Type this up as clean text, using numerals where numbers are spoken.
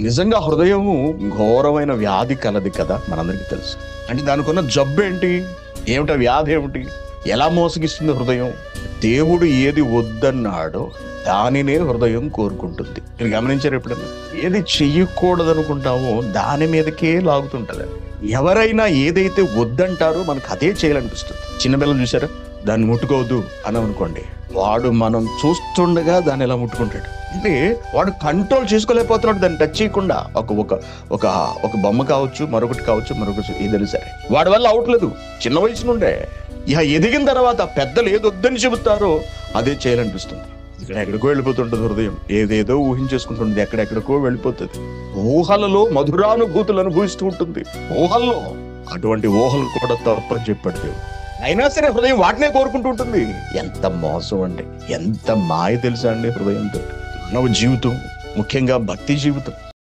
నిజంగా హృదయము ఘోరమైన వ్యాధి కలది కదా, మనందరికీ తెలుసు. అంటే దానికి ఉన్న జబ్బు ఏంటి, ఏమిటా వ్యాధి ఏమిటి, ఎలా మోసగిస్తుంది హృదయం? దేవుడు ఏది వద్దన్నాడో దానినే హృదయం కోరుకుంటుంది. మీరు గమనించారు ఎప్పుడన్నా? ఏది చెయ్యకూడదు అనుకుంటామో దాని మీదకే లాగుతుంటది. ఎవరైనా ఏదైతే వద్దంటారో మనకు అదే చేయాలనిపిస్తుంది. చిన్నపిల్లలు చూసారా, దాన్ని ముట్టుకోవద్దు అని అనుకోండి, వాడు మనం చూస్తుండగా దాన్ని ఎలా ముట్టుకుంటాడు అంటే వాడు కంట్రోల్ చేసుకోలేకపోతున్నాడు దాన్ని టచ్ చేయకుండా. ఒక బొమ్మ కావచ్చు, మరొకటి కావచ్చు, మరొకటి ఏదైనా సరే వాడి వల్ల అవట్లేదు చిన్న వయసు నుండే. ఇక ఎదిగిన తర్వాత పెద్దలు ఏదొద్దని చెబుతారో అదే చేయాలనిపిస్తుంది. ఇక్కడ ఎక్కడికో వెళ్ళిపోతుంటుంది హృదయం, ఏదేదో ఊహించేసుకుంటుంది, ఎక్కడెక్కడికో వెళ్ళిపోతుంది. ఊహలలో మధురానుభూతులు అనుభవిస్తూ ఉంటుంది. ఊహల్లో అటువంటి ఊహలు కూడా తప్పని చెప్పాడు దేవుడు. అయినా సరే హృదయం వాటినే కోరుకుంటూ ఉంటుంది. ఎంత మోసం అండి, ఎంత మాయ తెలుసా అండి హృదయంతో. మానవ జీవితం, ముఖ్యంగా భక్తి జీవితం